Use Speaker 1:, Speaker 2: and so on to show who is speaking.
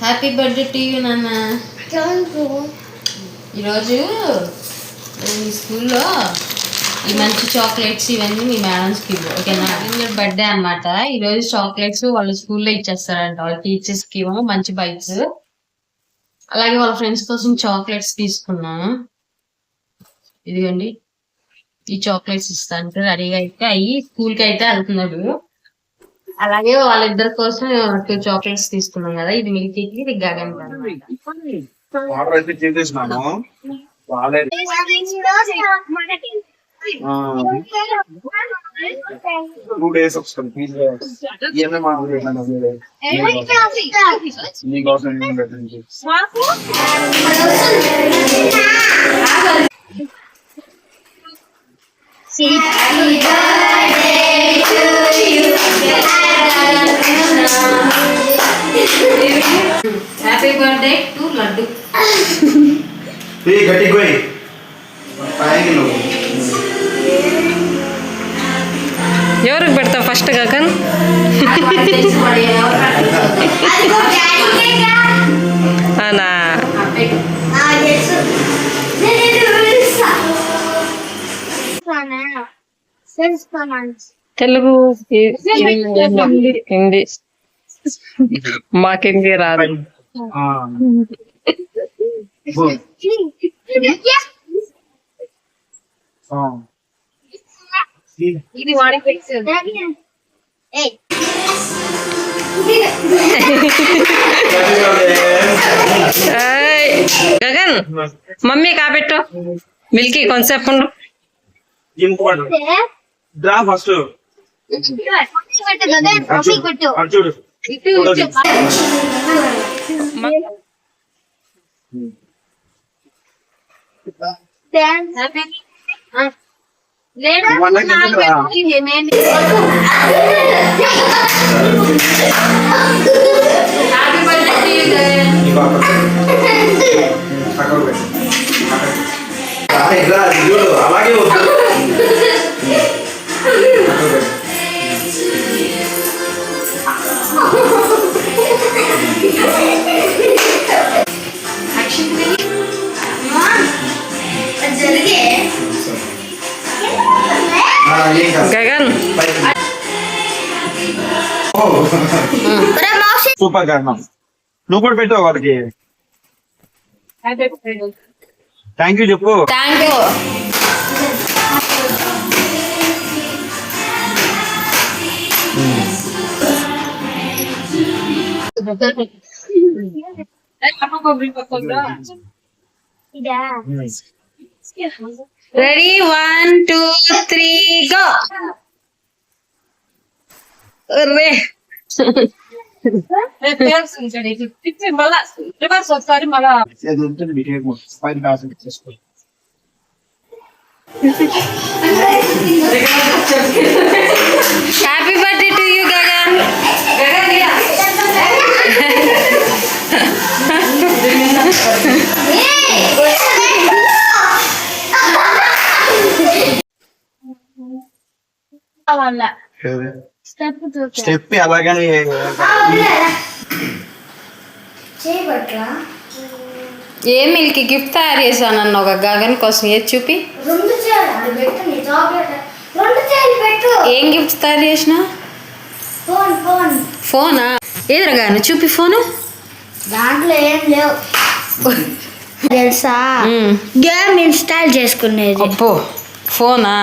Speaker 1: Happy birthday to you నాన్న. ఈరోజు ఈ స్కూల్లో ఈ మంచి చాక్లెట్స్ ఇవన్నీ మీ మేడమ్స్కి ఇవ్వు, ఓకేనా? బర్త్డే అనమాట. ఈరోజు చాక్లెట్స్ వాళ్ళ స్కూల్లో ఇచ్చేస్తారంట, వాళ్ళ టీచర్స్కి ఏమో మంచి బైక్స్, అలాగే వాళ్ళ ఫ్రెండ్స్ కోసం చాక్లెట్స్ తీసుకున్నాను. ఇదిగోండి, ఈ చాక్లెట్స్ ఇస్తాను. రెడీగా అయితే అయ్యి స్కూల్కి అయితే వెళ్తున్నాడు. అలాగే వాళ్ళిద్దరి కోసం 2 చాక్లెట్స్ తీసుకున్నాం కదా, ఇది మిల్కీకి, ఇది గగన్.
Speaker 2: 2 days వస్తుంది
Speaker 1: హ్యాపీ బర్త్డే టు లడ్డు.
Speaker 2: గట్టి పోయి
Speaker 3: ఎవరికి పెడతావు ఫస్ట్ గగన్? అవునా? తెలుగు, హిందీ మాకేంటి రాదు.
Speaker 1: ఇది వాడి
Speaker 3: గగన్ మమ్మీ కాబెట్టు, మిల్కీ కొంతసేపు ఉండు.
Speaker 2: ఫస్ట్ చూడు అలాగే
Speaker 3: గగన్
Speaker 2: సూపర్ కారణం. నువ్వు కూడా పెట్టావు వాడికి. థ్యాంక్ యూ చెప్పు.
Speaker 1: Thank you. Ready 1 2 3 go. Ray happy birthday to you Gagan.
Speaker 2: Step అలాగని
Speaker 1: ఏ మిల్కి గిఫ్ట్ తయారు చేశానన్న ఒక గగన్ కోసం, ఏది చూపి. ఏం గిఫ్ట్ తయారు చేసిన? ఫోనా? ఏదిరా గాను చూపి ఫోను.
Speaker 4: దాంట్లో ఏం లేవు తెలుసా, గేమ్ ఇన్స్టాల్ చేసుకునేది.
Speaker 1: అబ్బో, ఫోనా?